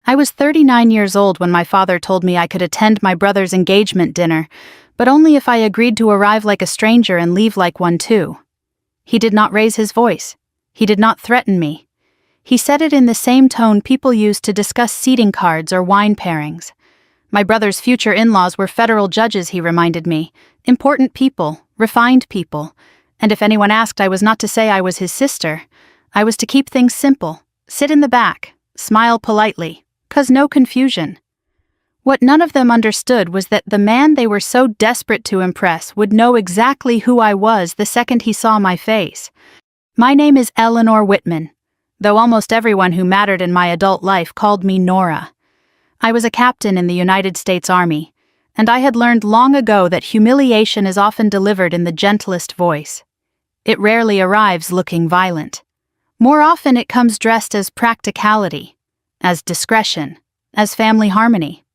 I was 39 years old when my father told me I could attend my brother's engagement dinner, but only if I agreed to arrive like a stranger and leave like one too. He did not raise his voice. He did not threaten me. He said it in the same tone people use to discuss seating cards or wine pairings. My brother's future in-laws were federal judges, he reminded me. Important people, refined people. And if anyone asked, I was not to say I was his sister. I was to keep things simple, sit in the back, smile politely, 'cause no confusion. What none of them understood was that the man they were so desperate to impress would know exactly who I was the second he saw my face. My name is Eleanor Whitman, though almost everyone who mattered in my adult life called me Nora. I was a captain in the United States Army, and I had learned long ago that humiliation is often delivered in the gentlest voice. It rarely arrives looking violent. More often it comes dressed as practicality, as discretion, as family harmony.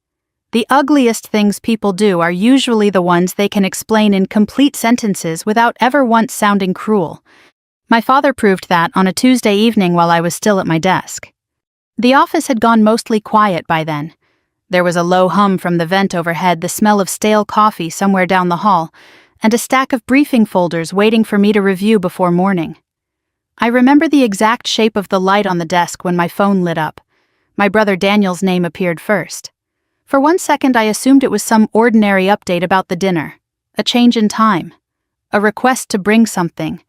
The ugliest things people do are usually the ones they can explain in complete sentences without ever once sounding cruel. My father proved that on a Tuesday evening while I was still at my desk. The office had gone mostly quiet by then. There was a low hum from the vent overhead, the smell of stale coffee somewhere down the hall, and a stack of briefing folders waiting for me to review before morning. I remember the exact shape of the light on the desk when my phone lit up. My brother Daniel's name appeared first. For one second I assumed it was some ordinary update about the dinner, a change in time, a request to bring something,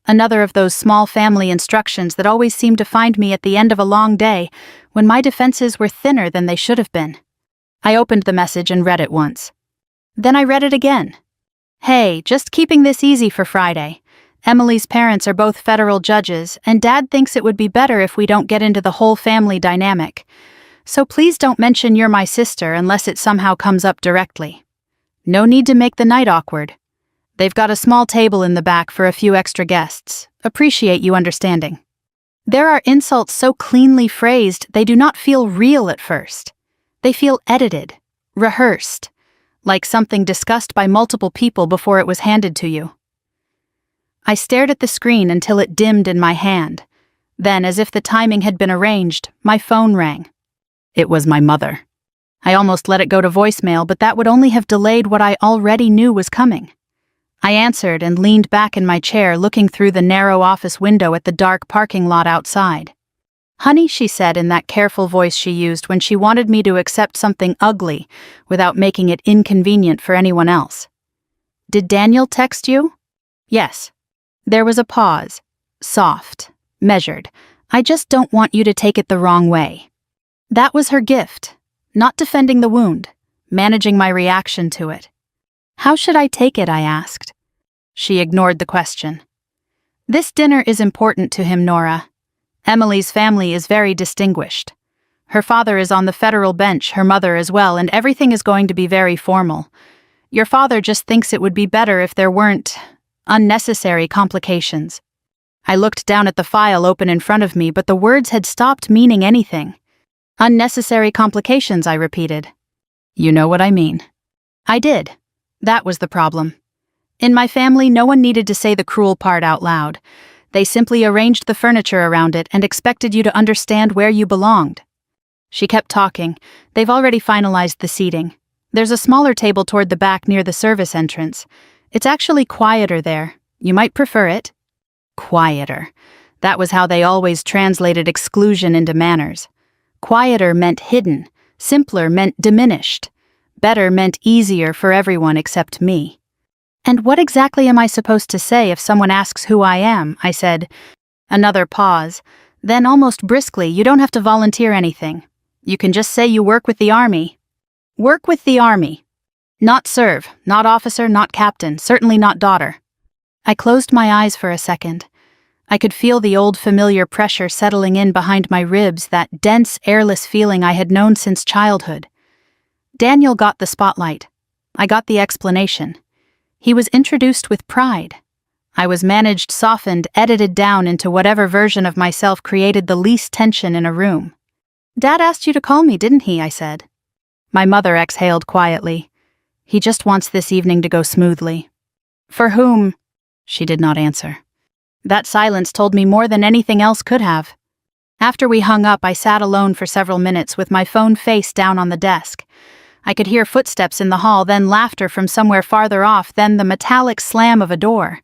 another of those small family instructions that always seemed to find me at the end of a long day when my defenses were thinner than they should have been. I opened the message and read it once. Then I read it again. Hey, just keeping this easy for Friday. Emily's parents are both federal judges, and Dad thinks it would be better if we don't get into the whole family dynamic. So please don't mention you're my sister unless it somehow comes up directly. No need to make the night awkward. They've got a small table in the back for a few extra guests. Appreciate you understanding. There are insults so cleanly phrased they do not feel real at first. They feel edited, rehearsed, like something discussed by multiple people before it was handed to you. I stared at the screen until it dimmed in my hand. Then, as if the timing had been arranged, my phone rang. It was my mother. I almost let it go to voicemail, but that would only have delayed what I already knew was coming. I answered and leaned back in my chair, looking through the narrow office window at the dark parking lot outside. "Honey," she said in that careful voice she used when she wanted me to accept something ugly without making it inconvenient for anyone else. "Did Daniel text you?" "Yes." There was a pause. Soft, measured. "I just don't want you to take it the wrong way." That was her gift. Not defending the wound, managing my reaction to it. "How should I take it?" I asked. She ignored the question. "This dinner is important to him, Nora. Emily's family is very distinguished. Her father is on the federal bench, her mother as well, and everything is going to be very formal. Your father just thinks it would be better if there weren't unnecessary complications." I looked down at the file open in front of me, but the words had stopped meaning anything. "Unnecessary complications," I repeated. "You know what I mean." I did. That was the problem. In my family, no one needed to say the cruel part out loud. They simply arranged the furniture around it and expected you to understand where you belonged. She kept talking. "They've already finalized the seating. There's a smaller table toward the back near the service entrance. It's actually quieter there. You might prefer it." Quieter. That was how they always translated exclusion into manners. Quieter meant hidden. Simpler meant diminished. Better meant easier for everyone except me. "And what exactly am I supposed to say if someone asks who I am?" I said. Another pause. Then almost briskly, "You don't have to volunteer anything. You can just say you work with the Army." "Work with the Army. Not serve, not officer, not captain, certainly not daughter." I closed my eyes for a second. I could feel the old familiar pressure settling in behind my ribs, that dense, airless feeling I had known since childhood. Daniel got the spotlight. I got the explanation. He was introduced with pride. I was managed, softened, edited down into whatever version of myself created the least tension in a room. "Dad asked you to call me, didn't he?" I said. My mother exhaled quietly. "He just wants this evening to go smoothly." "For whom?" She did not answer. That silence told me more than anything else could have. After we hung up, I sat alone for several minutes with my phone face down on the desk. I could hear footsteps in the hall, then laughter from somewhere farther off, then the metallic slam of a door.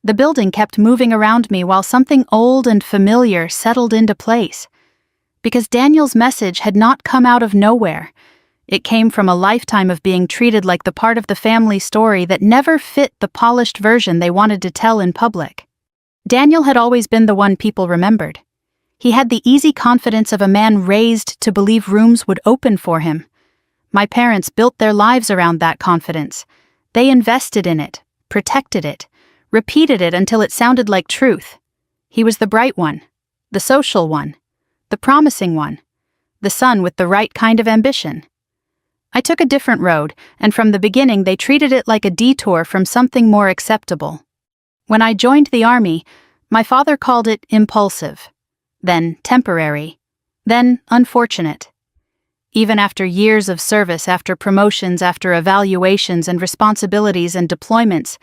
The building kept moving around me while something old and familiar settled into place. Because Daniel's message had not come out of nowhere. It came from a lifetime of being treated like the part of the family story that never fit the polished version they wanted to tell in public. Daniel had always been the one people remembered. He had the easy confidence of a man raised to believe rooms would open for him. My parents built their lives around that confidence. They invested in it, protected it, repeated it until it sounded like truth. He was the bright one, the social one, the promising one, the son with the right kind of ambition. I took a different road, and from the beginning they treated it like a detour from something more acceptable. When I joined the army, my father called it impulsive, then temporary, then unfortunate. Even after years of service, after promotions, after evaluations and responsibilities and deployments,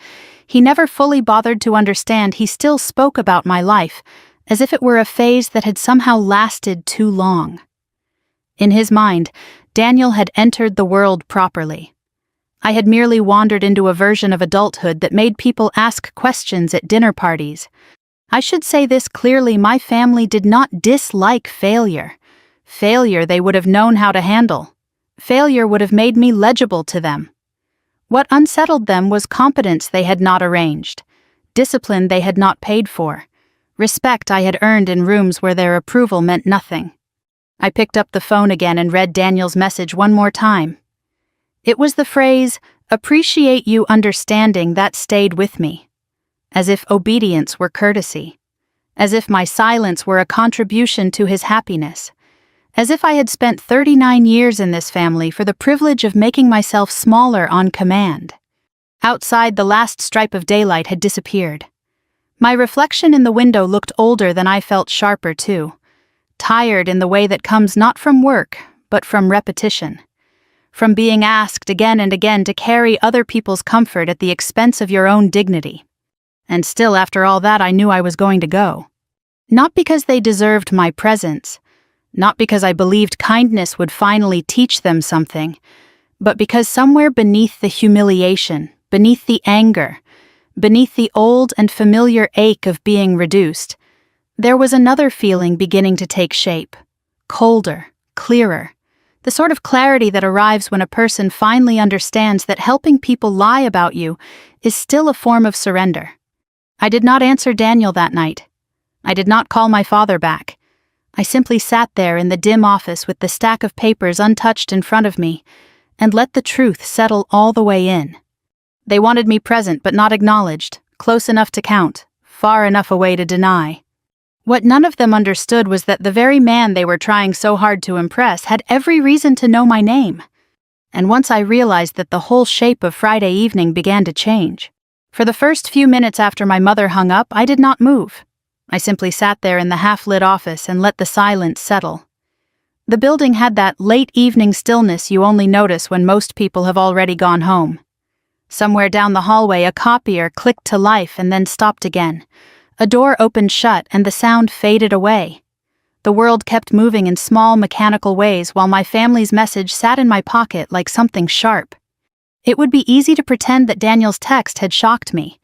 he never fully bothered to understand. He still spoke about my life as if it were a phase that had somehow lasted too long. In his mind, Daniel had entered the world properly. I had merely wandered into a version of adulthood that made people ask questions at dinner parties. I should say this clearly: my family did not dislike failure. Failure they would have known how to handle. Failure would have made me legible to them. What unsettled them was competence they had not arranged, discipline they had not paid for, respect I had earned in rooms where their approval meant nothing. I picked up the phone again and read Daniel's message one more time. It was the phrase, "Appreciate you understanding," that stayed with me. As if obedience were courtesy. As if my silence were a contribution to his happiness. As if I had spent 39 years in this family for the privilege of making myself smaller on command. Outside, the last stripe of daylight had disappeared. My reflection in the window looked older than I felt, sharper too. Tired in the way that comes not from work, but from repetition. From being asked again and again to carry other people's comfort at the expense of your own dignity. And still, after all that, I knew I was going to go. Not because they deserved my presence, not because I believed kindness would finally teach them something, but because somewhere beneath the humiliation, beneath the anger, beneath the old and familiar ache of being reduced, there was another feeling beginning to take shape. Colder, clearer. The sort of clarity that arrives when a person finally understands that helping people lie about you is still a form of surrender. I did not answer Daniel that night. I did not call my father back. I simply sat there in the dim office with the stack of papers untouched in front of me and let the truth settle all the way in. They wanted me present but not acknowledged, close enough to count, far enough away to deny. What none of them understood was that the very man they were trying so hard to impress had every reason to know my name. And once I realized that the whole shape of Friday evening began to change. For the first few minutes after my mother hung up, I did not move. I simply sat there in the half-lit office and let the silence settle. The building had that late evening stillness you only notice when most people have already gone home. Somewhere down the hallway, a copier clicked to life and then stopped again. A door opened shut and the sound faded away. The world kept moving in small mechanical ways while my family's message sat in my pocket like something sharp. It would be easy to pretend that Daniel's text had shocked me.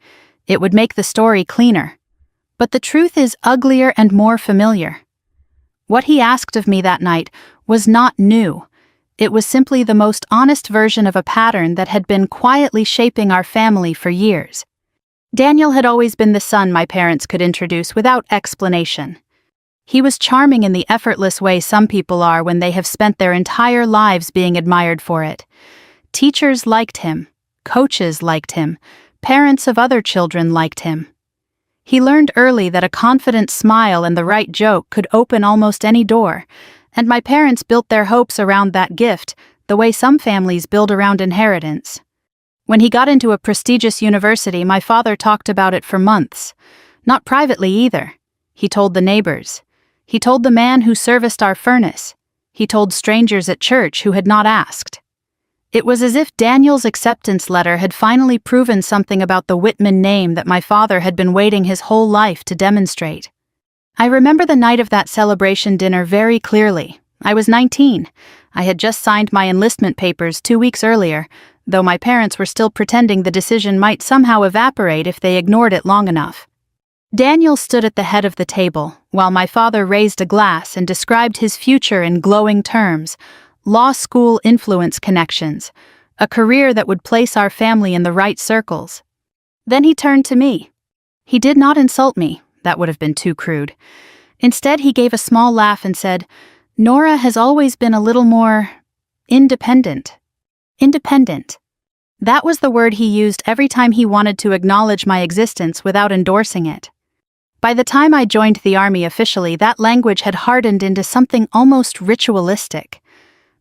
It would make the story cleaner. But the truth is uglier and more familiar. What he asked of me that night was not new. It was simply the most honest version of a pattern that had been quietly shaping our family for years. Daniel had always been the son my parents could introduce without explanation. He was charming in the effortless way some people are when they have spent their entire lives being admired for it. Teachers liked him, coaches liked him, parents of other children liked him. He learned early that a confident smile and the right joke could open almost any door, and my parents built their hopes around that gift the way some families build around inheritance. When he got into a prestigious university, my father talked about it for months. Not privately either. He told the neighbors. He told the man who serviced our furnace. He told strangers at church who had not asked. It was as if Daniel's acceptance letter had finally proven something about the Whitman name that my father had been waiting his whole life to demonstrate. I remember the night of that celebration dinner very clearly. I was 19. I had just signed my enlistment papers 2 weeks earlier, though my parents were still pretending the decision might somehow evaporate if they ignored it long enough. Daniel stood at the head of the table, while my father raised a glass and described his future in glowing terms: law school influence connections, a career that would place our family in the right circles. Then he turned to me. He did not insult me, that would have been too crude. Instead, he gave a small laugh and said, "Nora has always been a little more independent." Independent. That was the word he used every time he wanted to acknowledge my existence without endorsing it. By the time I joined the army officially, that language had hardened into something almost ritualistic.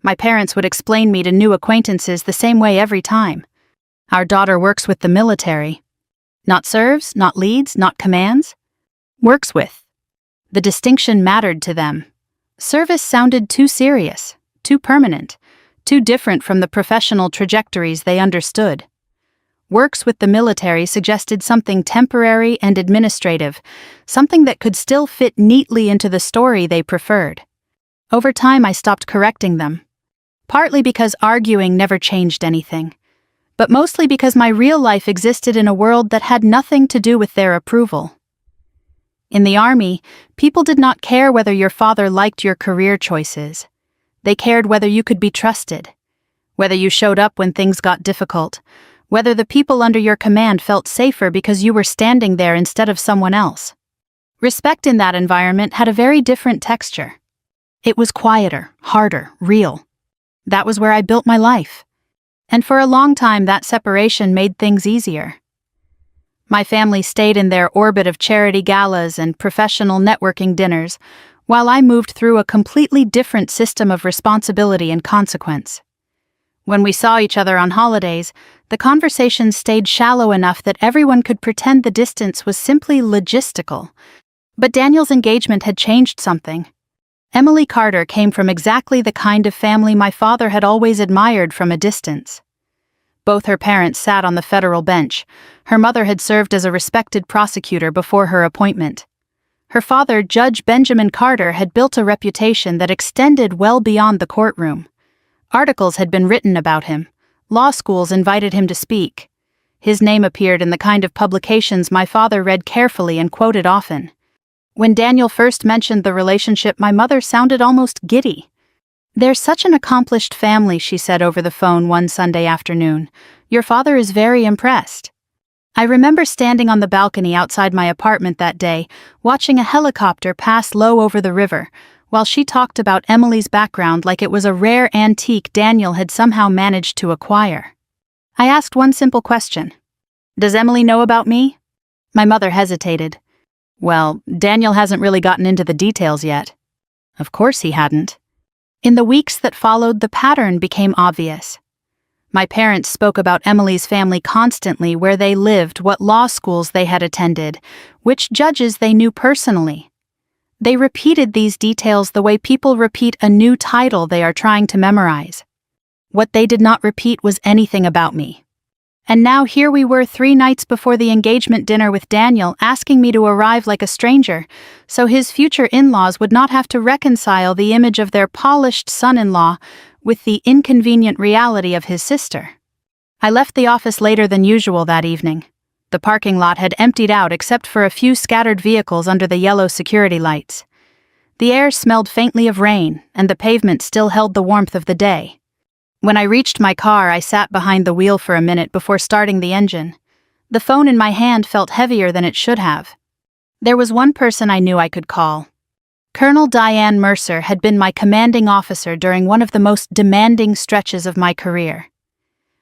My parents would explain me to new acquaintances the same way every time. Our daughter works with the military. Not serves, not leads, not commands. Works with. The distinction mattered to them. Service sounded too serious, too permanent, too different from the professional trajectories they understood. Works with the military suggested something temporary and administrative, something that could still fit neatly into the story they preferred. Over time, I stopped correcting them. Partly because arguing never changed anything, but mostly because my real life existed in a world that had nothing to do with their approval. In the army, people did not care whether your father liked your career choices. They cared whether you could be trusted, whether you showed up when things got difficult, whether the people under your command felt safer because you were standing there instead of someone else. Respect in that environment had a very different texture. It was quieter, harder, real. That was where I built my life. And for a long time, that separation made things easier. My family stayed in their orbit of charity galas and professional networking dinners, while I moved through a completely different system of responsibility and consequence. When we saw each other on holidays, the conversations stayed shallow enough that everyone could pretend the distance was simply logistical. But Daniel's engagement had changed something. Emily Carter came from exactly the kind of family my father had always admired from a distance. Both her parents sat on the federal bench. Her mother had served as a respected prosecutor before her appointment. Her father, Judge Benjamin Carter, had built a reputation that extended well beyond the courtroom. Articles had been written about him. Law schools invited him to speak. His name appeared in the kind of publications my father read carefully and quoted often. When Daniel first mentioned the relationship, my mother sounded almost giddy. "They're such an accomplished family," she said over the phone one Sunday afternoon. "Your father is very impressed." I remember standing on the balcony outside my apartment that day, watching a helicopter pass low over the river, while she talked about Emily's background like it was a rare antique Daniel had somehow managed to acquire. I asked one simple question. "Does Emily know about me?" My mother hesitated. "Well, Daniel hasn't really gotten into the details yet." Of course he hadn't. In the weeks that followed, the pattern became obvious. My parents spoke about Emily's family constantly, where they lived, what law schools they had attended, which judges they knew personally. They repeated these details the way people repeat a new title they are trying to memorize. What they did not repeat was anything about me. And now here we were 3 nights before the engagement dinner with Daniel, asking me to arrive like a stranger, so his future in-laws would not have to reconcile the image of their polished son-in-law with the inconvenient reality of his sister. I left the office later than usual that evening. The parking lot had emptied out except for a few scattered vehicles under the yellow security lights. The air smelled faintly of rain, and the pavement still held the warmth of the day. When I reached my car, I sat behind the wheel for a minute before starting the engine. The phone in my hand felt heavier than it should have. There was one person I knew I could call. Colonel Diane Mercer had been my commanding officer during one of the most demanding stretches of my career.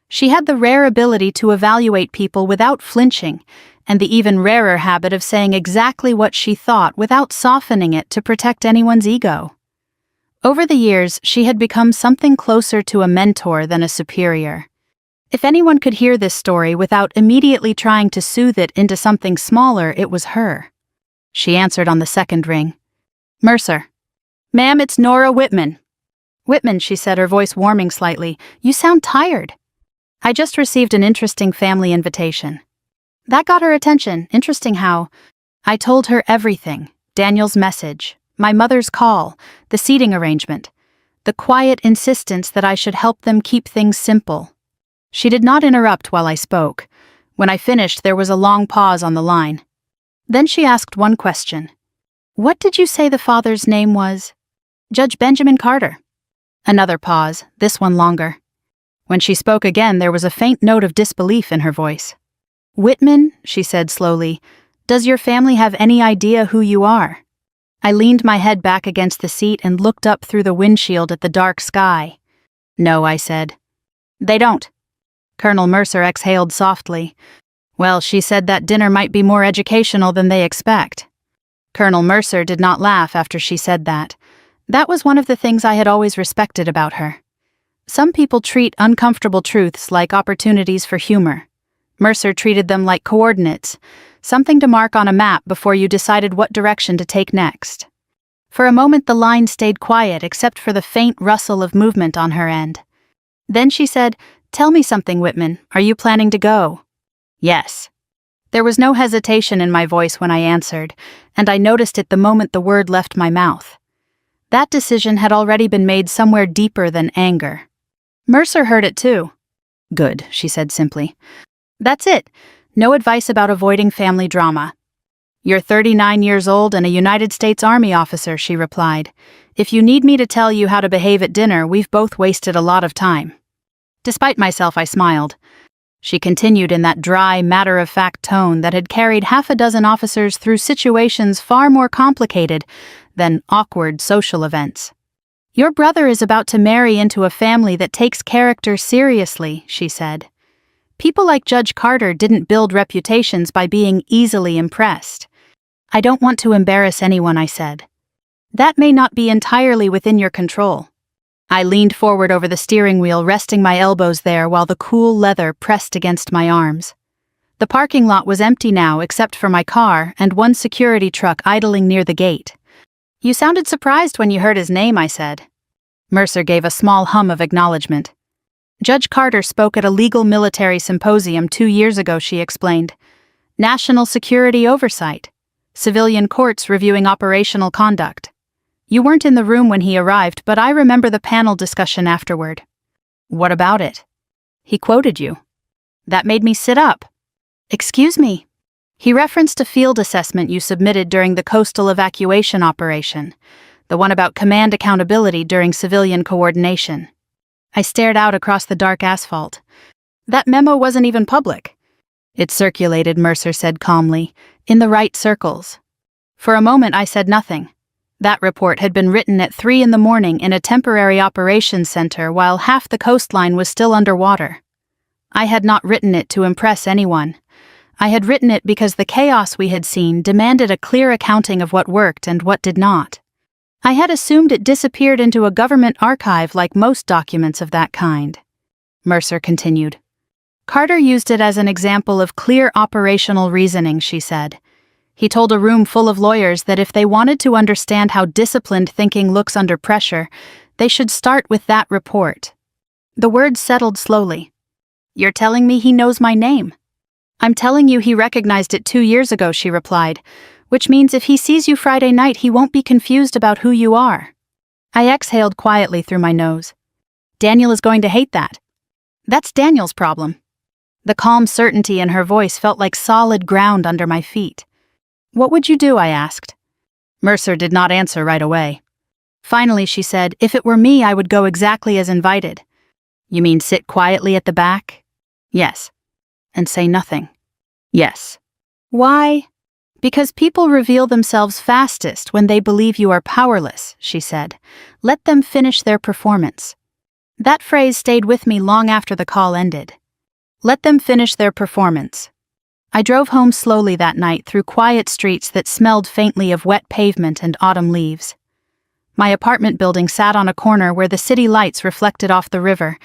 She had the rare ability to evaluate people without flinching, and the even rarer habit of saying exactly what she thought without softening it to protect anyone's ego. Over the years, she had become something closer to a mentor than a superior. If anyone could hear this story without immediately trying to soothe it into something smaller, it was her. She answered on the second ring. "Mercer." "Ma'am, it's Nora Whitman." "Whitman," she said, her voice warming slightly. "You sound tired." "I just received an interesting family invitation." That got her attention. Interesting how? I told her everything. Daniel's message, my mother's call, the seating arrangement, the quiet insistence that I should help them keep things simple. She did not interrupt while I spoke. When I finished, there was a long pause on the line. Then she asked one question. What did you say the father's name was? Judge Benjamin Carter. Another pause, this one longer. When she spoke again, there was a faint note of disbelief in her voice. Whitman, she said slowly, does your family have any idea who you are? I leaned my head back against the seat and looked up through the windshield at the dark sky. No, I said. They don't. Colonel Mercer exhaled softly. Well, she said that dinner might be more educational than they expect. Colonel Mercer did not laugh after she said that. That was one of the things I had always respected about her. Some people treat uncomfortable truths like opportunities for humor. Mercer treated them like coordinates, something to mark on a map before you decided what direction to take next. For a moment the line stayed quiet except for the faint rustle of movement on her end. Then she said, Tell me something, Whitman. Are you planning to go? Yes. There was no hesitation in my voice when I answered, and I noticed it the moment the word left my mouth. That decision had already been made somewhere deeper than anger. Mercer heard it too. Good, she said simply. That's it. No advice about avoiding family drama. You're 39 years old and a United States Army officer, she replied. If you need me to tell you how to behave at dinner, we've both wasted a lot of time. Despite myself, I smiled. She continued in that dry, matter-of-fact tone that had carried half a dozen officers through situations far more complicated than awkward social events. Your brother is about to marry into a family that takes character seriously, she said. People like Judge Carter didn't build reputations by being easily impressed. I don't want to embarrass anyone, I said. That may not be entirely within your control. I leaned forward over the steering wheel, resting my elbows there while the cool leather pressed against my arms. The parking lot was empty now except for my car and one security truck idling near the gate. You sounded surprised when you heard his name, I said. Mercer gave a small hum of acknowledgement. Judge Carter spoke at a legal military symposium 2 years ago, she explained. National security oversight. Civilian courts reviewing operational conduct. You weren't in the room when he arrived, but I remember the panel discussion afterward. What about it? He quoted you. That made me sit up. Excuse me. He referenced a field assessment you submitted during the coastal evacuation operation, the one about command accountability during civilian coordination. I stared out across the dark asphalt. That memo wasn't even public. It circulated, Mercer said calmly, in the right circles. For a moment I said nothing. That report had been written at 3 a.m. in a temporary operations center while half the coastline was still underwater. I had not written it to impress anyone. I had written it because the chaos we had seen demanded a clear accounting of what worked and what did not. I had assumed it disappeared into a government archive like most documents of that kind. Mercer continued. Carter used it as an example of clear operational reasoning, she said. He told a room full of lawyers that if they wanted to understand how disciplined thinking looks under pressure, they should start with that report. The words settled slowly. You're telling me he knows my name? I'm telling you he recognized it 2 years ago, she replied, which means if he sees you Friday night, he won't be confused about who you are. I exhaled quietly through my nose. Daniel is going to hate that. That's Daniel's problem. The calm certainty in her voice felt like solid ground under my feet. What would you do? I asked. Mercer did not answer right away. Finally, she said, if it were me, I would go exactly as invited. You mean sit quietly at the back? Yes. And say nothing? Yes. Why? Because people reveal themselves fastest when they believe you are powerless, she said. Let them finish their performance. That phrase stayed with me long after the call ended. Let them finish their performance. I drove home slowly that night through quiet streets that smelled faintly of wet pavement and autumn leaves. My apartment building sat on a corner where the city lights reflected off the river,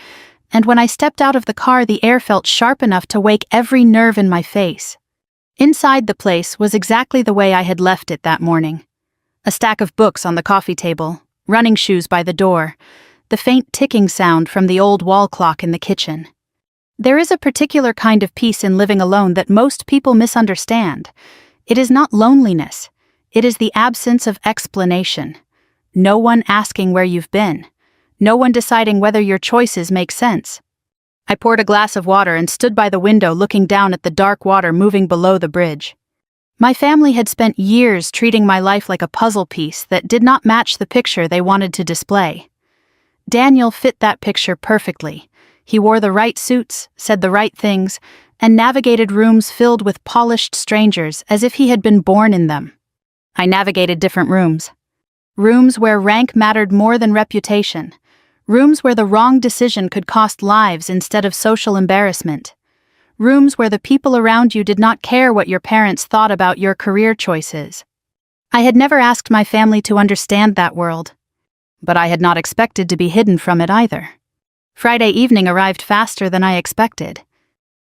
and when I stepped out of the car, the air felt sharp enough to wake every nerve in my face. Inside the place was exactly the way I had left it that morning. A stack of books on the coffee table, running shoes by the door, the faint ticking sound from the old wall clock in the kitchen. There is a particular kind of peace in living alone that most people misunderstand. It is not loneliness. It is the absence of explanation. No one asking where you've been. No one deciding whether your choices make sense. I poured a glass of water and stood by the window looking down at the dark water moving below the bridge. My family had spent years treating my life like a puzzle piece that did not match the picture they wanted to display. Daniel fit that picture perfectly. He wore the right suits, said the right things, and navigated rooms filled with polished strangers as if he had been born in them. I navigated different rooms. Rooms where rank mattered more than reputation. Rooms where the wrong decision could cost lives instead of social embarrassment. Rooms where the people around you did not care what your parents thought about your career choices. I had never asked my family to understand that world, but I had not expected to be hidden from it either. Friday evening arrived faster than I expected.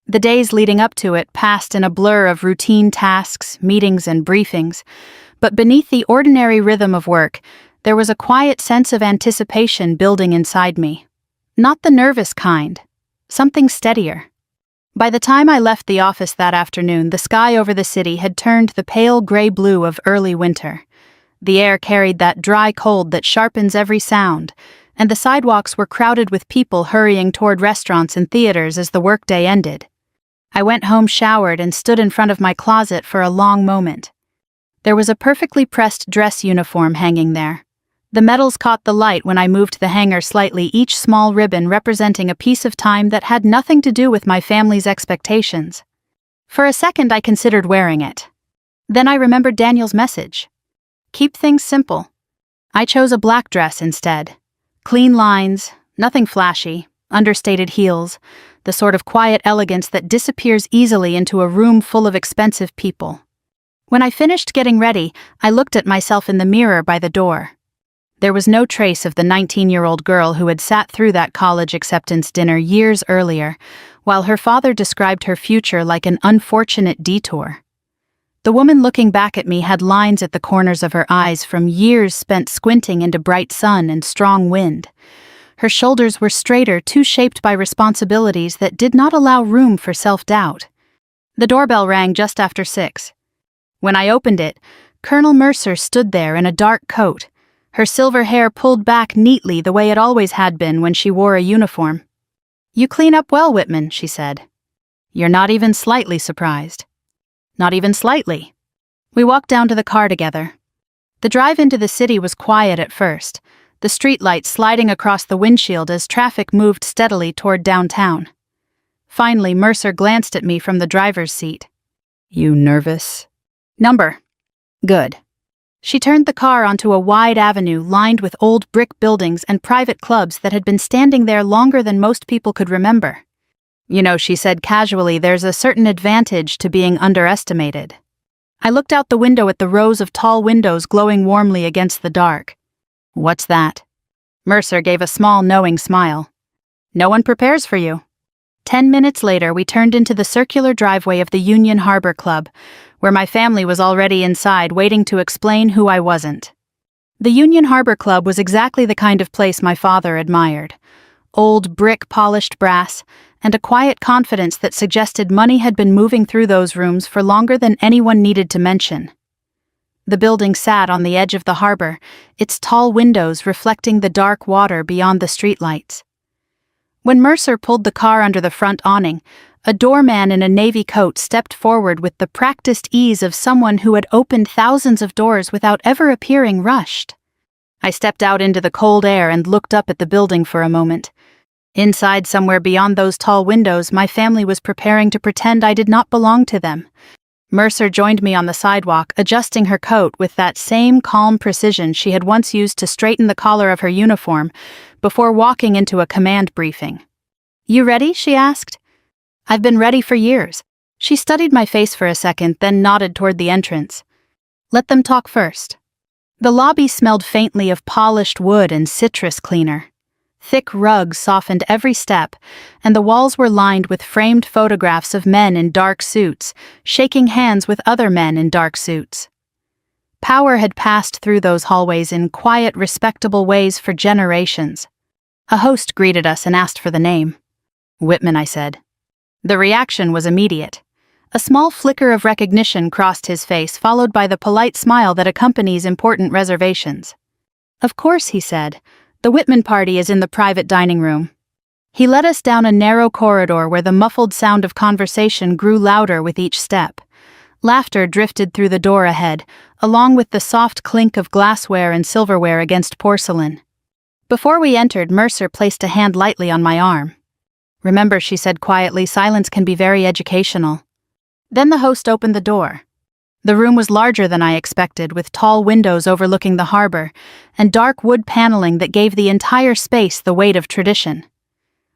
The days leading up to it passed in a blur of routine tasks, meetings, and briefings, but beneath the ordinary rhythm of work, there was a quiet sense of anticipation building inside me. Not the nervous kind, something steadier. By the time I left the office that afternoon, the sky over the city had turned the pale gray blue of early winter. The air carried that dry cold that sharpens every sound, and the sidewalks were crowded with people hurrying toward restaurants and theaters as the workday ended. I went home showered and stood in front of my closet for a long moment. There was a perfectly pressed dress uniform hanging there. The metals caught the light when I moved the hanger slightly, each small ribbon representing a piece of time that had nothing to do with my family's expectations. For a second I considered wearing it. Then I remembered Daniel's message. Keep things simple. I chose a black dress instead. Clean lines, nothing flashy, understated heels, the sort of quiet elegance that disappears easily into a room full of expensive people. When I finished getting ready, I looked at myself in the mirror by the door. There was no trace of the 19-year-old girl who had sat through that college acceptance dinner years earlier, while her father described her future like an unfortunate detour. The woman looking back at me had lines at the corners of her eyes from years spent squinting into bright sun and strong wind. Her shoulders were straighter, too shaped by responsibilities that did not allow room for self-doubt. The doorbell rang just after 6. When I opened it, Colonel Mercer stood there in a dark coat, her silver hair pulled back neatly the way it always had been when she wore a uniform. "You clean up well, Whitman," she said. "You're not even slightly surprised." Not even slightly. We walked down to the car together. The drive into the city was quiet at first, the streetlights sliding across the windshield as traffic moved steadily toward downtown. Finally, Mercer glanced at me from the driver's seat. "You nervous?" "Number." "Good." She turned the car onto a wide avenue lined with old brick buildings and private clubs that had been standing there longer than most people could remember. "You know," she said casually, "there's a certain advantage to being underestimated." I looked out the window at the rows of tall windows glowing warmly against the dark. "What's that?" Mercer gave a small, knowing smile. "No one prepares for you." 10 minutes later, we turned into the circular driveway of the Union Harbor Club, where my family was already inside waiting to explain who I wasn't. The Union Harbor Club was exactly the kind of place my father admired. Old brick-polished brass, and a quiet confidence that suggested money had been moving through those rooms for longer than anyone needed to mention. The building sat on the edge of the harbor, its tall windows reflecting the dark water beyond the streetlights. When Mercer pulled the car under the front awning, a doorman in a navy coat stepped forward with the practiced ease of someone who had opened thousands of doors without ever appearing rushed. I stepped out into the cold air and looked up at the building for a moment. Inside, somewhere beyond those tall windows, my family was preparing to pretend I did not belong to them. Mercer joined me on the sidewalk, adjusting her coat with that same calm precision she had once used to straighten the collar of her uniform before walking into a command briefing. "You ready?" she asked. "I've been ready for years." She studied my face for a second, then nodded toward the entrance. "Let them talk first." The lobby smelled faintly of polished wood and citrus cleaner. Thick rugs softened every step, and the walls were lined with framed photographs of men in dark suits, shaking hands with other men in dark suits. Power had passed through those hallways in quiet, respectable ways for generations. A host greeted us and asked for the name. "Whitman," I said. The reaction was immediate. A small flicker of recognition crossed his face, followed by the polite smile that accompanies important reservations. "Of course," he said. "The Whitman party is in the private dining room." He led us down a narrow corridor where the muffled sound of conversation grew louder with each step. Laughter drifted through the door ahead, along with the soft clink of glassware and silverware against porcelain. Before we entered, Mercer placed a hand lightly on my arm. "Remember," she said quietly, "silence can be very educational." Then the host opened the door. The room was larger than I expected, with tall windows overlooking the harbor, and dark wood paneling that gave the entire space the weight of tradition.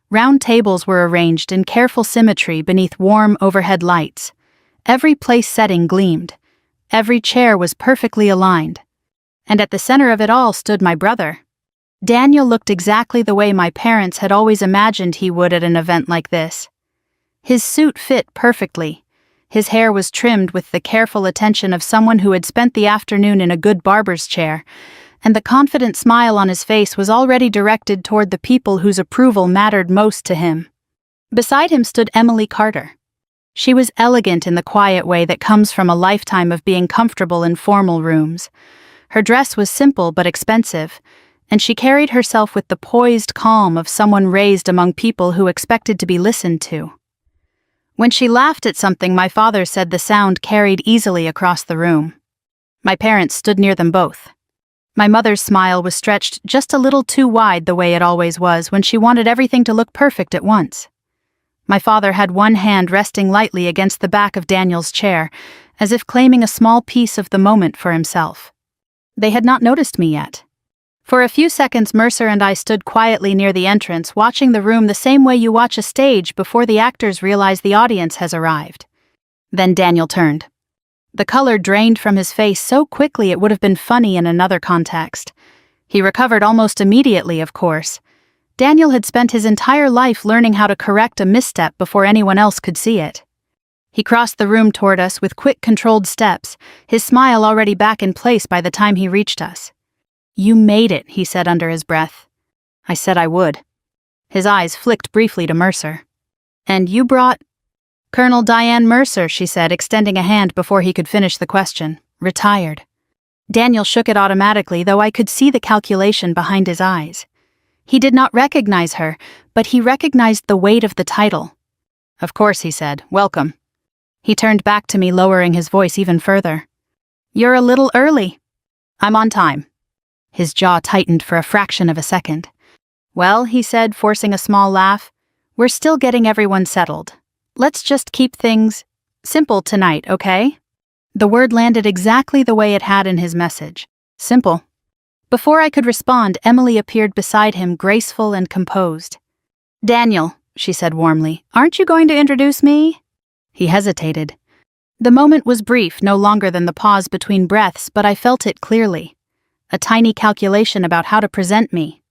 Round tables were arranged in careful symmetry beneath warm overhead lights. Every place setting gleamed. Every chair was perfectly aligned. And at the center of it all stood my brother. Daniel looked exactly the way my parents had always imagined he would at an event like this. His suit fit perfectly. His hair was trimmed with the careful attention of someone who had spent the afternoon in a good barber's chair, and the confident smile on his face was already directed toward the people whose approval mattered most to him. Beside him stood Emily Carter. She was elegant in the quiet way that comes from a lifetime of being comfortable in formal rooms. Her dress was simple but expensive, and she carried herself with the poised calm of someone raised among people who expected to be listened to. When she laughed at something, my father said the sound carried easily across the room. My parents stood near them both. My mother's smile was stretched just a little too wide, the way it always was when she wanted everything to look perfect at once. My father had one hand resting lightly against the back of Daniel's chair, as if claiming a small piece of the moment for himself. They had not noticed me yet. For a few seconds, Mercer and I stood quietly near the entrance, watching the room the same way you watch a stage before the actors realize the audience has arrived. Then Daniel turned. The color drained from his face so quickly it would have been funny in another context. He recovered almost immediately, of course. Daniel had spent his entire life learning how to correct a misstep before anyone else could see it. He crossed the room toward us with quick, controlled steps, his smile already back in place by the time he reached us. "You made it," he said under his breath. I said I would. His eyes flicked briefly to Mercer. "And you brought—" "Colonel Diane Mercer," she said, extending a hand before he could finish the question. "Retired." Daniel shook it automatically, though I could see the calculation behind his eyes. He did not recognize her, but he recognized the weight of the title. "Of course," he said. "Welcome." He turned back to me, lowering his voice even further. "You're a little early." "I'm on time." His jaw tightened for a fraction of a second. "Well," he said, forcing a small laugh, "we're still getting everyone settled. Let's just keep things simple tonight, okay?" The word landed exactly the way it had in his message. Simple. Before I could respond, Emily appeared beside him, graceful and composed. "Daniel," she said warmly, "aren't you going to introduce me?" He hesitated. The moment was brief, no longer than the pause between breaths, but I felt it clearly. A tiny calculation about how to present me.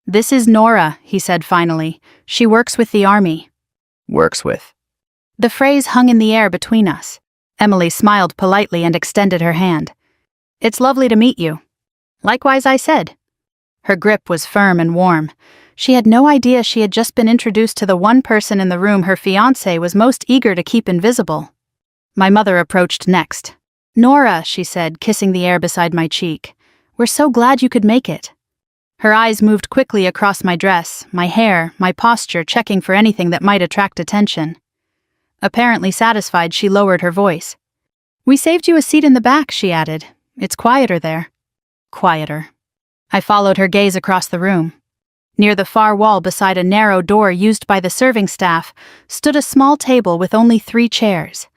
"This is Nora," he said finally. "She works with the Army." Works with. The phrase hung in the air between us. Emily smiled politely and extended her hand. "It's lovely to meet you." "Likewise," I said. Her grip was firm and warm. She had no idea she had just been introduced to the one person in the room her fiancé was most eager to keep invisible. My mother approached next. "Nora," she said, kissing the air beside my cheek. "We're so glad you could make it." Her eyes moved quickly across my dress, my hair, my posture, checking for anything that might attract attention. Apparently satisfied, she lowered her voice. "We saved you a seat in the back," she added. "It's quieter there." Quieter. I followed her gaze across the room. Near the far wall, beside a narrow door used by the serving staff, stood a small table with only 3 chairs.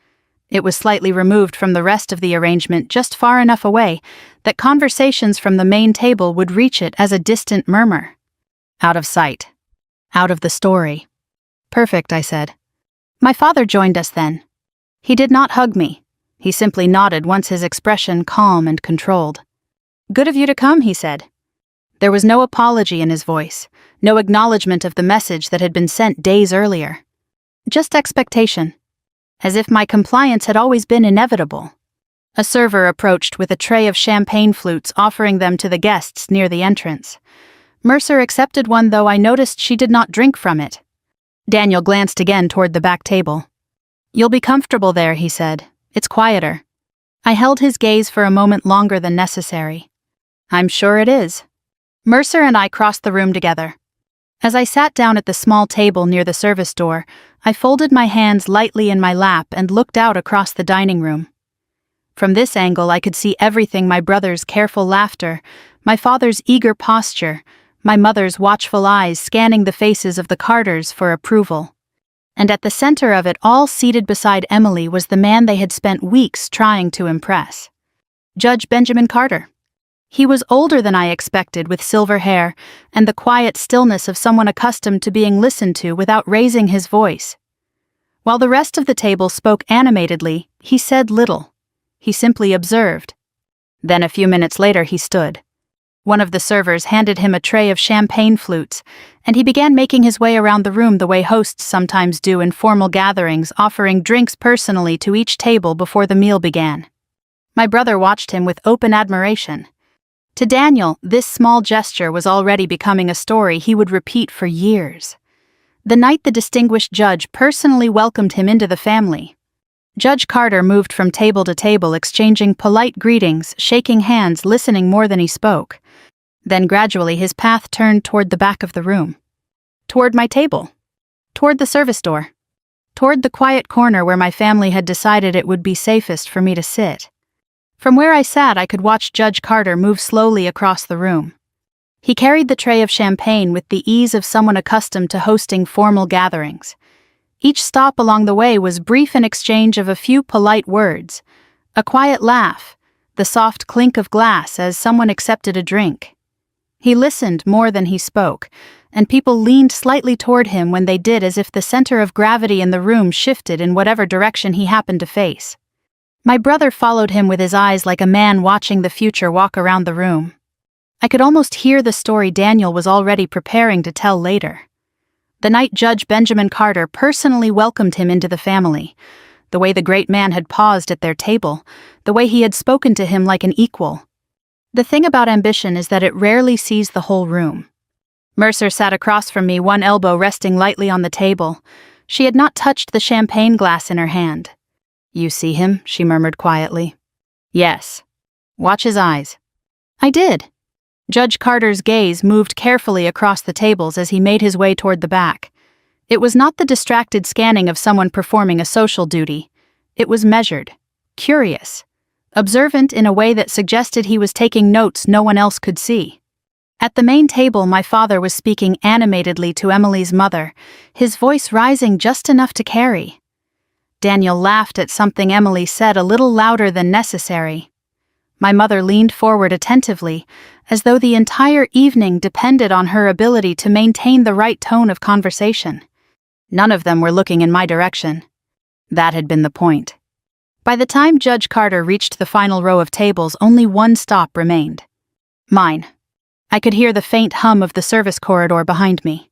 It was slightly removed from the rest of the arrangement, just far enough away that conversations from the main table would reach it as a distant murmur. Out of sight. Out of the story. "Perfect," I said. My father joined us then. He did not hug me. He simply nodded, once his expression calm and controlled. "Good of you to come," he said. There was no apology in his voice, no acknowledgement of the message that had been sent days earlier. Just expectation. As if my compliance had always been inevitable. A server approached with a tray of champagne flutes, offering them to the guests near the entrance. Mercer accepted one, though I noticed she did not drink from it. Daniel glanced again toward the back table. "You'll be comfortable there," he said. "It's quieter." I held his gaze for a moment longer than necessary. "I'm sure it is." Mercer and I crossed the room together. As I sat down at the small table near the service door, I folded my hands lightly in my lap and looked out across the dining room. From this angle I could see everything: my brother's careful laughter, my father's eager posture, my mother's watchful eyes scanning the faces of the Carters for approval. And at the center of it all, seated beside Emily, was the man they had spent weeks trying to impress. Judge Benjamin Carter. He was older than I expected, with silver hair and the quiet stillness of someone accustomed to being listened to without raising his voice. While the rest of the table spoke animatedly, he said little. He simply observed. Then a few minutes later he stood. One of the servers handed him a tray of champagne flutes, and he began making his way around the room the way hosts sometimes do in formal gatherings, offering drinks personally to each table before the meal began. My brother watched him with open admiration. To Daniel, this small gesture was already becoming a story he would repeat for years. The night the distinguished judge personally welcomed him into the family, Judge Carter moved from table to table, exchanging polite greetings, shaking hands, listening more than he spoke. Then gradually his path turned toward the back of the room. Toward my table. Toward the service door. Toward the quiet corner where my family had decided it would be safest for me to sit. From where I sat, I could watch Judge Carter move slowly across the room. He carried the tray of champagne with the ease of someone accustomed to hosting formal gatherings. Each stop along the way was brief, an exchange of a few polite words, a quiet laugh, the soft clink of glass as someone accepted a drink. He listened more than he spoke, and people leaned slightly toward him when they did, as if the center of gravity in the room shifted in whatever direction he happened to face. My brother followed him with his eyes like a man watching the future walk around the room. I could almost hear the story Daniel was already preparing to tell later. The night Judge Benjamin Carter personally welcomed him into the family, the way the great man had paused at their table, the way he had spoken to him like an equal. The thing about ambition is that it rarely sees the whole room. Mercer sat across from me, one elbow resting lightly on the table. She had not touched the champagne glass in her hand. "You see him?" she murmured quietly. "Yes. Watch his eyes." I did. Judge Carter's gaze moved carefully across the tables as he made his way toward the back. It was not the distracted scanning of someone performing a social duty. It was measured, curious, observant in a way that suggested he was taking notes no one else could see. At the main table, my father was speaking animatedly to Emily's mother, his voice rising just enough to carry. Daniel laughed at something Emily said, a little louder than necessary. My mother leaned forward attentively, as though the entire evening depended on her ability to maintain the right tone of conversation. None of them were looking in my direction. That had been the point. By the time Judge Carter reached the final row of tables, only one stop remained. Mine. I could hear the faint hum of the service corridor behind me.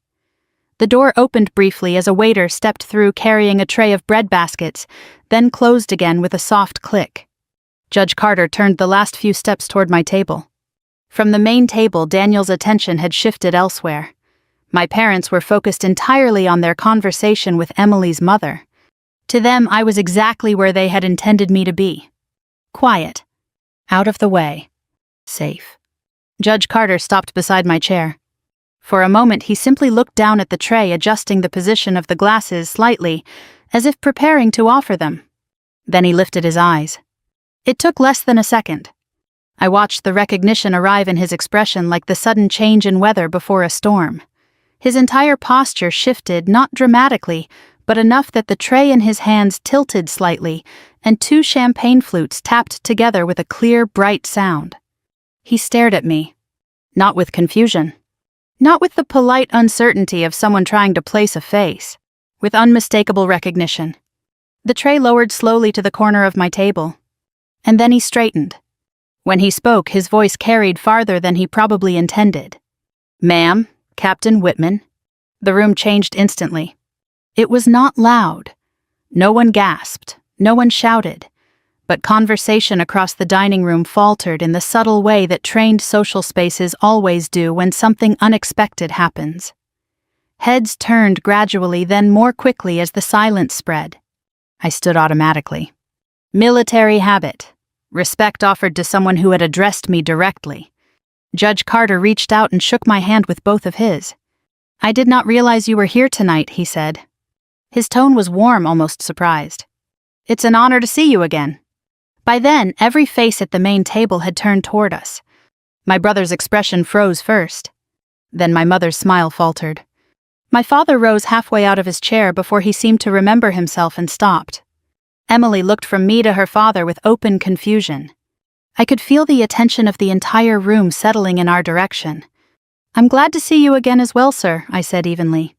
The door opened briefly as a waiter stepped through carrying a tray of bread baskets, then closed again with a soft click. Judge Carter turned the last few steps toward my table. From the main table, Daniel's attention had shifted elsewhere. My parents were focused entirely on their conversation with Emily's mother. To them, I was exactly where they had intended me to be. Quiet. Out of the way. Safe. Judge Carter stopped beside my chair. For a moment, he simply looked down at the tray, adjusting the position of the glasses slightly, as if preparing to offer them. Then he lifted his eyes. It took less than a second. I watched the recognition arrive in his expression like the sudden change in weather before a storm. His entire posture shifted, not dramatically, but enough that the tray in his hands tilted slightly, and two champagne flutes tapped together with a clear, bright sound. He stared at me. Not with confusion. Not with the polite uncertainty of someone trying to place a face. With unmistakable recognition. The tray lowered slowly to the corner of my table. And then he straightened. When he spoke, his voice carried farther than he probably intended. "Ma'am, Captain Whitman." The room changed instantly. It was not loud. No one gasped, no one shouted, but conversation across the dining room faltered in the subtle way that trained social spaces always do when something unexpected happens. Heads turned gradually, then more quickly as the silence spread. I stood automatically. Military habit. Respect offered to someone who had addressed me directly. Judge Carter reached out and shook my hand with both of his. I did not realize you were here tonight, he said. His tone was warm, almost surprised. It's an honor to see you again. By then, every face at the main table had turned toward us. My brother's expression froze first. Then my mother's smile faltered. My father rose halfway out of his chair before he seemed to remember himself and stopped. Emily looked from me to her father with open confusion. I could feel the attention of the entire room settling in our direction. I'm glad to see you again as well, sir, I said evenly.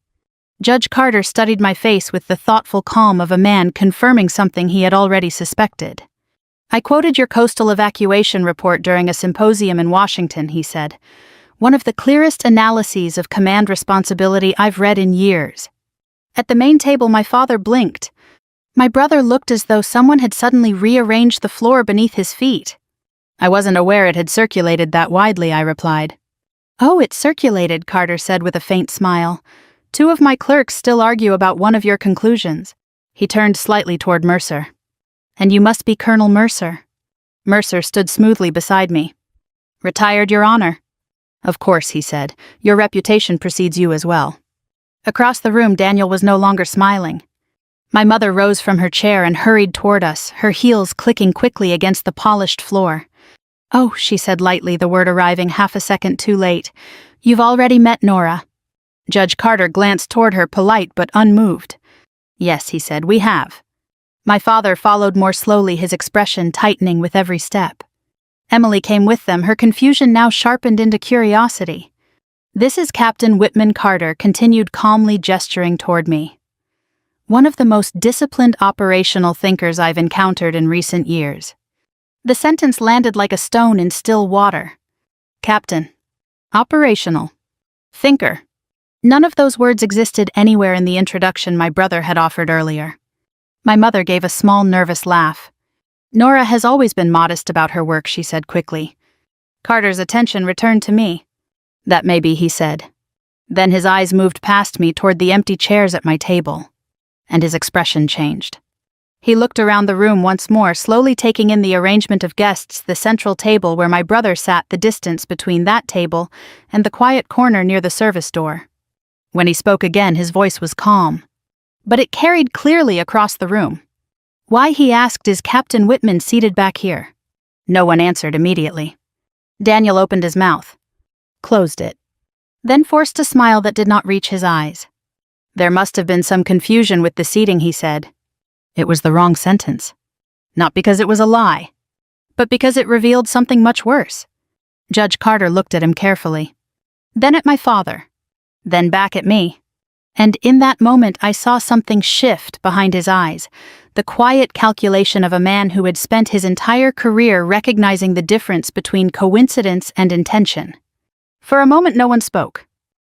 Judge Carter studied my face with the thoughtful calm of a man confirming something he had already suspected. I quoted your coastal evacuation report during a symposium in Washington, he said. One of the clearest analyses of command responsibility I've read in years. At the main table, my father blinked. My brother looked as though someone had suddenly rearranged the floor beneath his feet. I wasn't aware it had circulated that widely, I replied. Oh, it circulated, Carter said with a faint smile. 2 of my clerks still argue about one of your conclusions. He turned slightly toward Mercer. And you must be Colonel Mercer. Mercer stood smoothly beside me. Retired, Your Honor. Of course, he said. Your reputation precedes you as well. Across the room, Daniel was no longer smiling. My mother rose from her chair and hurried toward us, her heels clicking quickly against the polished floor. Oh, she said lightly, the word arriving half a second too late. You've already met Nora. Judge Carter glanced toward her, polite but unmoved. Yes, he said, we have. My father followed more slowly, his expression tightening with every step. Emily came with them, her confusion now sharpened into curiosity. This is Captain Whitman Carter, continued calmly gesturing toward me. One of the most disciplined operational thinkers I've encountered in recent years. The sentence landed like a stone in still water. Captain. Operational. Thinker. None of those words existed anywhere in the introduction my brother had offered earlier. My mother gave a small, nervous laugh. Nora has always been modest about her work, she said quickly. Carter's attention returned to me. That may be, he said. Then his eyes moved past me toward the empty chairs at my table, and his expression changed. He looked around the room once more, slowly taking in the arrangement of guests, the central table where my brother sat, the distance between that table and the quiet corner near the service door. When he spoke again, his voice was calm, but it carried clearly across the room. Why, he asked, is Captain Whitman seated back here? No one answered immediately. Daniel opened his mouth, closed it, then forced a smile that did not reach his eyes. There must have been some confusion with the seating, he said. It was the wrong sentence. Not because it was a lie, but because it revealed something much worse. Judge Carter looked at him carefully, then at my father, then back at me. And in that moment I saw something shift behind his eyes, the quiet calculation of a man who had spent his entire career recognizing the difference between coincidence and intention. For a moment no one spoke.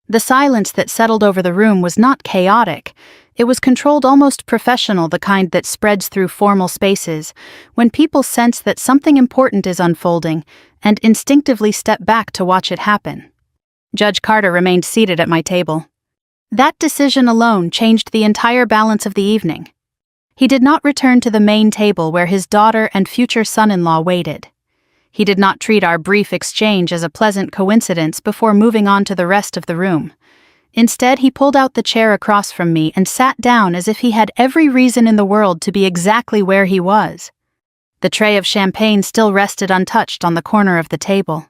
The silence that settled over the room was not chaotic. It was controlled, almost professional, the kind that spreads through formal spaces, when people sense that something important is unfolding and instinctively step back to watch it happen. Judge Carter remained seated at my table. That decision alone changed the entire balance of the evening. He did not return to the main table where his daughter and future son-in-law waited. He did not treat our brief exchange as a pleasant coincidence before moving on to the rest of the room. Instead, he pulled out the chair across from me and sat down as if he had every reason in the world to be exactly where he was. The tray of champagne still rested untouched on the corner of the table.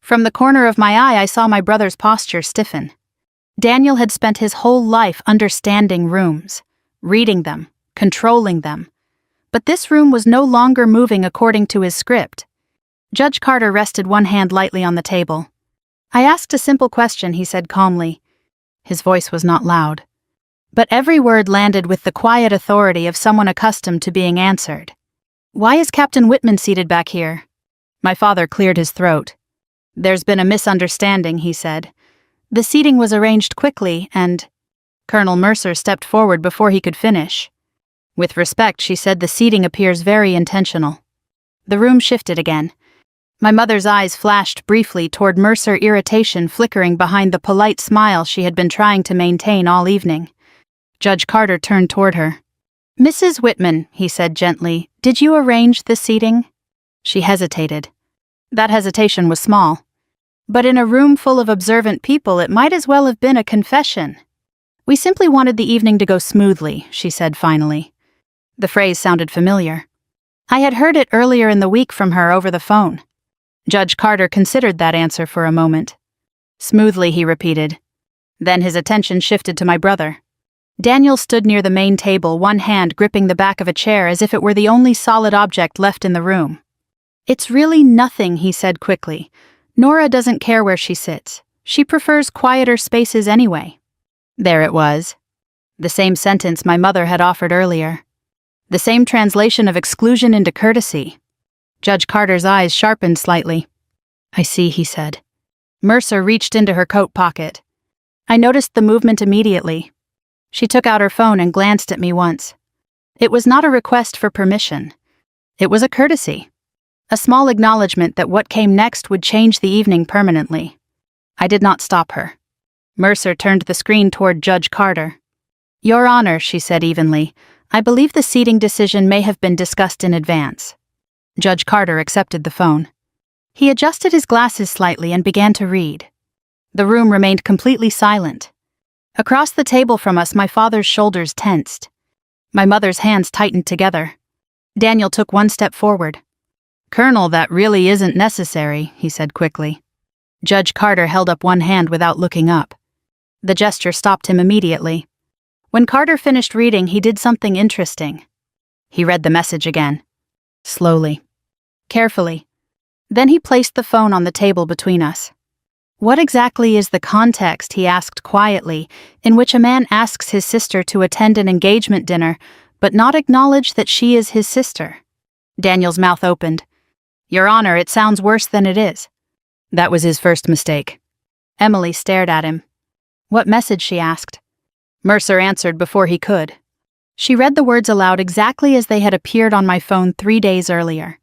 From the corner of my eye, I saw my brother's posture stiffen. Daniel had spent his whole life understanding rooms, reading them, controlling them. But this room was no longer moving according to his script. Judge Carter rested one hand lightly on the table. I asked a simple question, he said calmly. His voice was not loud, but every word landed with the quiet authority of someone accustomed to being answered. Why is Captain Whitman seated back here? My father cleared his throat. There's been a misunderstanding, he said. The seating was arranged quickly, and Colonel Mercer stepped forward before he could finish. With respect, she said, the seating appears very intentional. The room shifted again. My mother's eyes flashed briefly toward Mercer, irritation flickering behind the polite smile she had been trying to maintain all evening. Judge Carter turned toward her. Mrs. Whitman, he said gently, did you arrange the seating? She hesitated. That hesitation was small. But in a room full of observant people, it might as well have been a confession. We simply wanted the evening to go smoothly, she said finally. The phrase sounded familiar. I had heard it earlier in the week from her over the phone. Judge Carter considered that answer for a moment. Smoothly, he repeated. Then his attention shifted to my brother. Daniel stood near the main table, one hand gripping the back of a chair as if it were the only solid object left in the room. It's really nothing, he said quickly. Nora doesn't care where she sits. She prefers quieter spaces anyway. There it was. The same sentence my mother had offered earlier. The same translation of exclusion into courtesy. Judge Carter's eyes sharpened slightly. I see, he said. Mercer reached into her coat pocket. I noticed the movement immediately. She took out her phone and glanced at me once. It was not a request for permission. It was a courtesy. A small acknowledgement that what came next would change the evening permanently. I did not stop her. Mercer turned the screen toward Judge Carter. Your Honor, she said evenly, I believe the seating decision may have been discussed in advance. Judge Carter accepted the phone. He adjusted his glasses slightly and began to read. The room remained completely silent. Across the table from us, my father's shoulders tensed. My mother's hands tightened together. Daniel took one step forward. Colonel, that really isn't necessary, he said quickly. Judge Carter held up one hand without looking up. The gesture stopped him immediately. When Carter finished reading, he did something interesting. He read the message again. Slowly. Carefully. Then he placed the phone on the table between us. What exactly is the context, he asked quietly, in which a man asks his sister to attend an engagement dinner, but not acknowledge that she is his sister? Daniel's mouth opened. Your Honor, it sounds worse than it is. That was his first mistake. Emily stared at him. What message, she asked. Mercer answered before he could. She read the words aloud exactly as they had appeared on my phone 3 days earlier.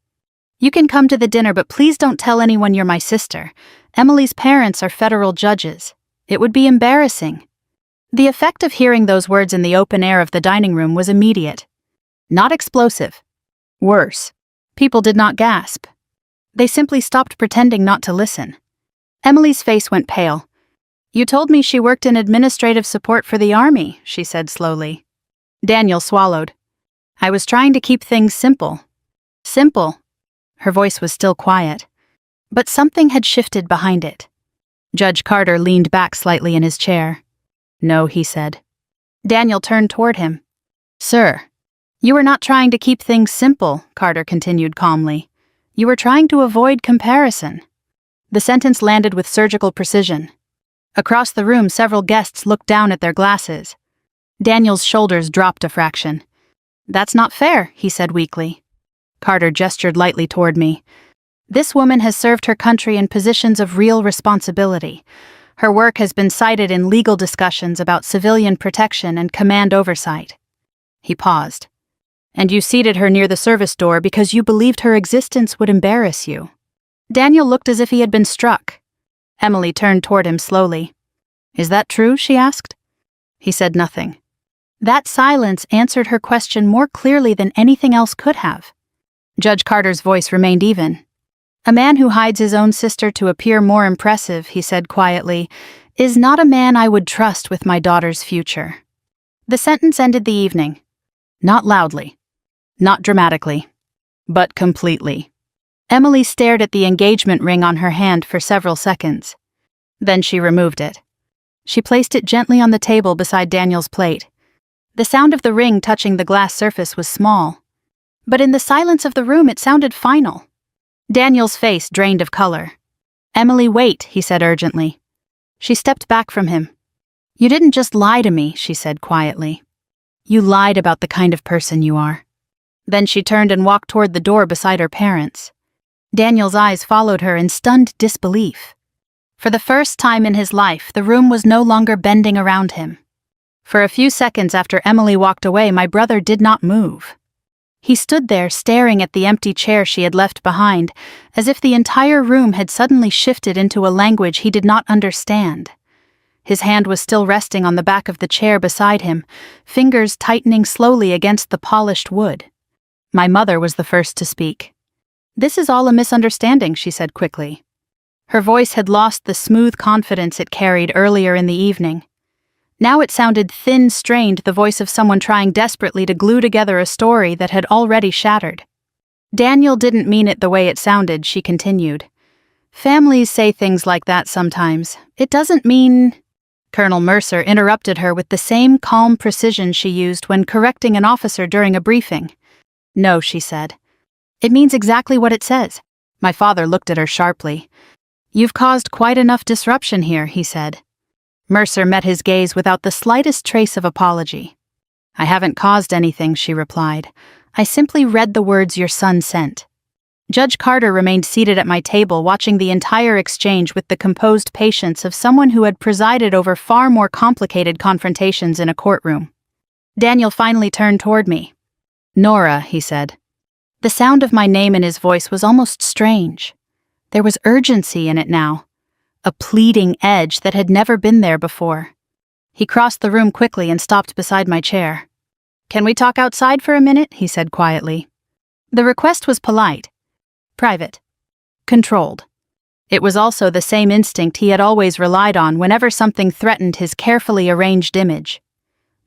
You can come to the dinner, but please don't tell anyone you're my sister. Emily's parents are federal judges. It would be embarrassing. The effect of hearing those words in the open air of the dining room was immediate. Not explosive. Worse. People did not gasp. They simply stopped pretending not to listen. Emily's face went pale. You told me she worked in administrative support for the Army, she said slowly. Daniel swallowed. I was trying to keep things simple. Simple. Her voice was still quiet. But something had shifted behind it. Judge Carter leaned back slightly in his chair. No, he said. Daniel turned toward him. Sir, you were not trying to keep things simple, Carter continued calmly. You were trying to avoid comparison. The sentence landed with surgical precision. Across the room, several guests looked down at their glasses. Daniel's shoulders dropped a fraction. That's not fair, he said weakly. Carter gestured lightly toward me. This woman has served her country in positions of real responsibility. Her work has been cited in legal discussions about civilian protection and command oversight. He paused. And you seated her near the service door because you believed her existence would embarrass you. Daniel looked as if he had been struck. Emily turned toward him slowly. Is that true? She asked. He said nothing. That silence answered her question more clearly than anything else could have. Judge Carter's voice remained even. A man who hides his own sister to appear more impressive, he said quietly, is not a man I would trust with my daughter's future. The sentence ended the evening. Not loudly. Not dramatically. But completely. Emily stared at the engagement ring on her hand for several seconds. Then she removed it. She placed it gently on the table beside Daniel's plate. The sound of the ring touching the glass surface was small. But in the silence of the room, it sounded final. Daniel's face drained of color. Emily, wait, he said urgently. She stepped back from him. You didn't just lie to me, she said quietly. You lied about the kind of person you are. Then she turned and walked toward the door beside her parents. Daniel's eyes followed her in stunned disbelief. For the first time in his life, the room was no longer bending around him. For a few seconds after Emily walked away, my brother did not move. He stood there staring at the empty chair she had left behind, as if the entire room had suddenly shifted into a language he did not understand. His hand was still resting on the back of the chair beside him, fingers tightening slowly against the polished wood. My mother was the first to speak. "This is all a misunderstanding," she said quickly. Her voice had lost the smooth confidence it carried earlier in the evening. Now it sounded thin, strained, the voice of someone trying desperately to glue together a story that had already shattered. "Daniel didn't mean it the way it sounded," she continued. "Families say things like that sometimes. It doesn't mean—" Colonel Mercer interrupted her with the same calm precision she used when correcting an officer during a briefing. "No," she said. "It means exactly what it says." My father looked at her sharply. "You've caused quite enough disruption here," he said. Mercer met his gaze without the slightest trace of apology. "I haven't caused anything," she replied. "I simply read the words your son sent." Judge Carter remained seated at my table, watching the entire exchange with the composed patience of someone who had presided over far more complicated confrontations in a courtroom. Daniel finally turned toward me. "Nora," he said. The sound of my name in his voice was almost strange. There was urgency in it now, a pleading edge that had never been there before. He crossed the room quickly and stopped beside my chair. "Can we talk outside for a minute?" he said quietly. The request was polite, private, controlled. It was also the same instinct he had always relied on whenever something threatened his carefully arranged image.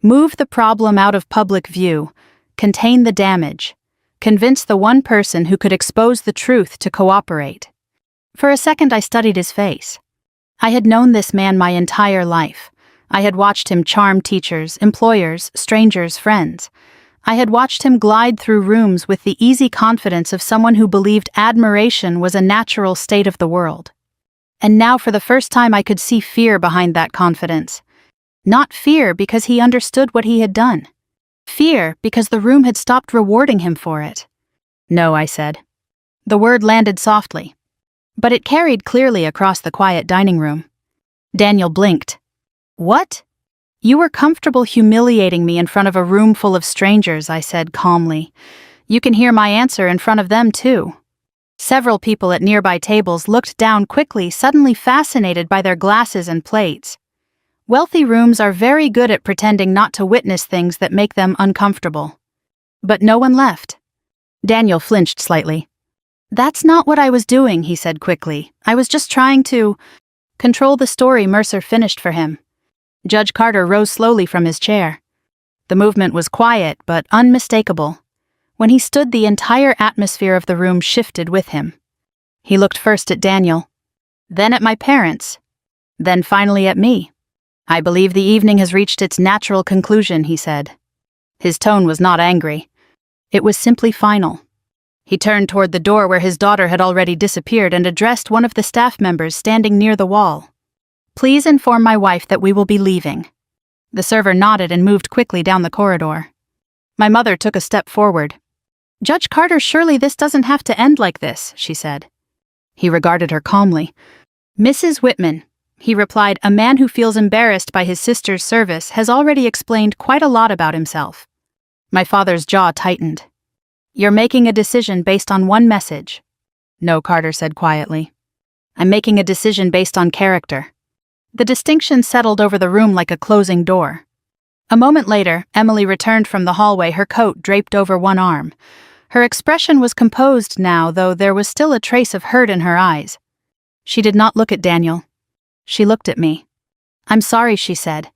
Move the problem out of public view, contain the damage, convince the one person who could expose the truth to cooperate. For a second I studied his face. I had known this man my entire life. I had watched him charm teachers, employers, strangers, friends. I had watched him glide through rooms with the easy confidence of someone who believed admiration was a natural state of the world. And now for the first time I could see fear behind that confidence. Not fear because he understood what he had done. Fear because the room had stopped rewarding him for it. "No," I said. The word landed softly, but it carried clearly across the quiet dining room. Daniel blinked. "What?" "You were comfortable humiliating me in front of a room full of strangers," I said calmly. "You can hear my answer in front of them, too." Several people at nearby tables looked down quickly, suddenly fascinated by their glasses and plates. Wealthy rooms are very good at pretending not to witness things that make them uncomfortable. But no one left. Daniel flinched slightly. "That's not what I was doing," he said quickly. "I was just trying to—" "Control the story," Mercer finished for him. Judge Carter rose slowly from his chair. The movement was quiet but unmistakable. When he stood, the entire atmosphere of the room shifted with him. He looked first at Daniel, then at my parents, then finally at me. "I believe the evening has reached its natural conclusion," he said. His tone was not angry. It was simply final. He turned toward the door where his daughter had already disappeared and addressed one of the staff members standing near the wall. "Please inform my wife that we will be leaving." The server nodded and moved quickly down the corridor. My mother took a step forward. "Judge Carter, surely this doesn't have to end like this," she said. He regarded her calmly. "Mrs. Whitman," he replied, "a man who feels embarrassed by his sister's service has already explained quite a lot about himself." My father's jaw tightened. "You're making a decision based on one message." "No," Carter said quietly. "I'm making a decision based on character." The distinction settled over the room like a closing door. A moment later, Emily returned from the hallway, her coat draped over one arm. Her expression was composed now, though there was still a trace of hurt in her eyes. She did not look at Daniel. She looked at me. "I'm sorry," she said.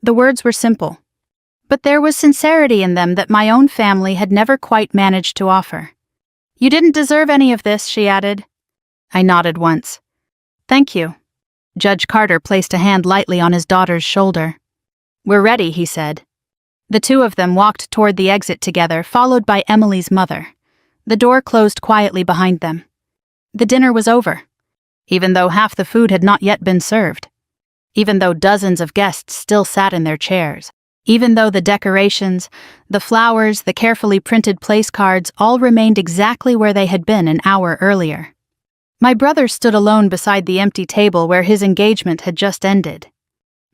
The words were simple, but there was sincerity in them that my own family had never quite managed to offer. "You didn't deserve any of this," she added. I nodded once. "Thank you." Judge Carter placed a hand lightly on his daughter's shoulder. "We're ready," he said. The two of them walked toward the exit together, followed by Emily's mother. The door closed quietly behind them. The dinner was over, even though half the food had not yet been served. Even though dozens of guests still sat in their chairs. Even though the decorations, the flowers, the carefully printed place cards all remained exactly where they had been an hour earlier. My brother stood alone beside the empty table where his engagement had just ended.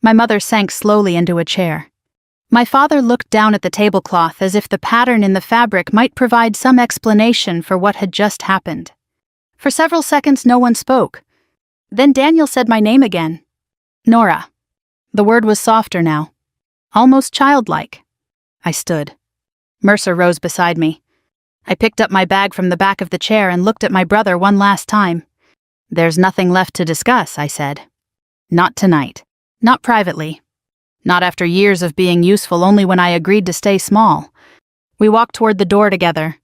My mother sank slowly into a chair. My father looked down at the tablecloth as if the pattern in the fabric might provide some explanation for what had just happened. For several seconds no one spoke. Then Daniel said my name again. "Nora." The word was softer now. Almost childlike. I stood. Mercer rose beside me. I picked up my bag from the back of the chair and looked at my brother one last time. "There's nothing left to discuss," I said. "Not tonight. Not privately. Not after years of being useful only when I agreed to stay small." We walked toward the door together.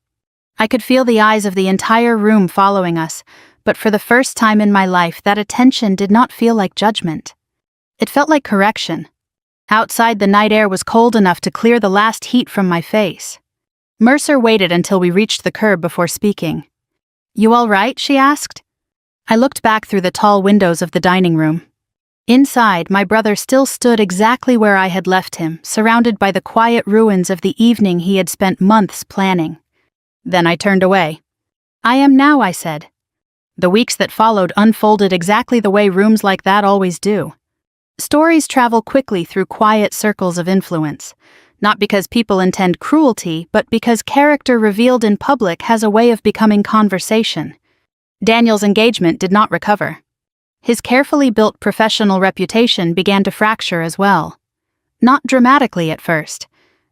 I could feel the eyes of the entire room following us, but for the first time in my life that attention did not feel like judgment. It felt like correction. Outside, the night air was cold enough to clear the last heat from my face. Mercer waited until we reached the curb before speaking. "You all right?" she asked. I looked back through the tall windows of the dining room. Inside, my brother still stood exactly where I had left him, surrounded by the quiet ruins of the evening he had spent months planning. Then I turned away. "I am now," I said. The weeks that followed unfolded exactly the way rooms like that always do. Stories travel quickly through quiet circles of influence, not because people intend cruelty, but because character revealed in public has a way of becoming conversation. Daniel's engagement did not recover. His carefully built professional reputation began to fracture as well. Not dramatically at first,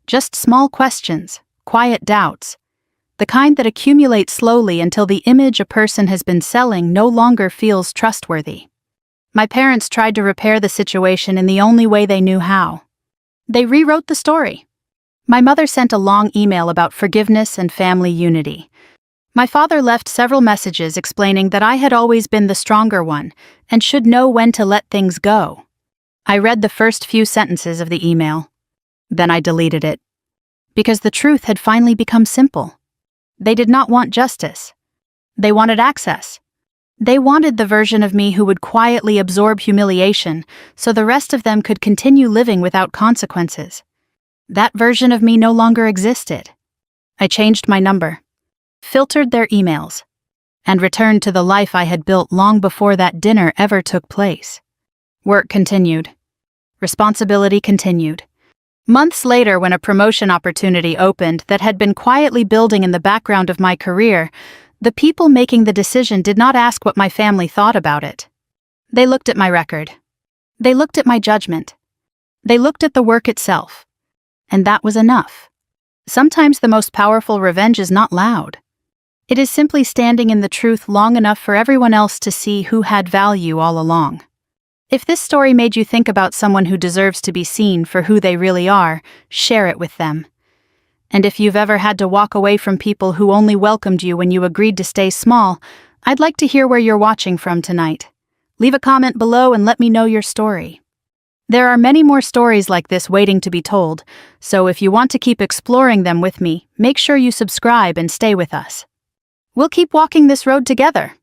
just small questions, quiet doubts, the kind that accumulate slowly until the image a person has been selling no longer feels trustworthy. My parents tried to repair the situation in the only way they knew how. They rewrote the story. My mother sent a long email about forgiveness and family unity. My father left several messages explaining that I had always been the stronger one and should know when to let things go. I read the first few sentences of the email. Then I deleted it. Because the truth had finally become simple. They did not want justice. They wanted access. They wanted the version of me who would quietly absorb humiliation so the rest of them could continue living without consequences. That version of me no longer existed. I changed my number, filtered their emails, and returned to the life I had built long before that dinner ever took place. Work continued. Responsibility continued. Months later, when a promotion opportunity opened that had been quietly building in the background of my career, the people making the decision did not ask what my family thought about it. They looked at my record. They looked at my judgment. They looked at the work itself. And that was enough. Sometimes the most powerful revenge is not loud. It is simply standing in the truth long enough for everyone else to see who had value all along. If this story made you think about someone who deserves to be seen for who they really are, share it with them. And if you've ever had to walk away from people who only welcomed you when you agreed to stay small, I'd like to hear where you're watching from tonight. Leave a comment below and let me know your story. There are many more stories like this waiting to be told, so if you want to keep exploring them with me, make sure you subscribe and stay with us. We'll keep walking this road together.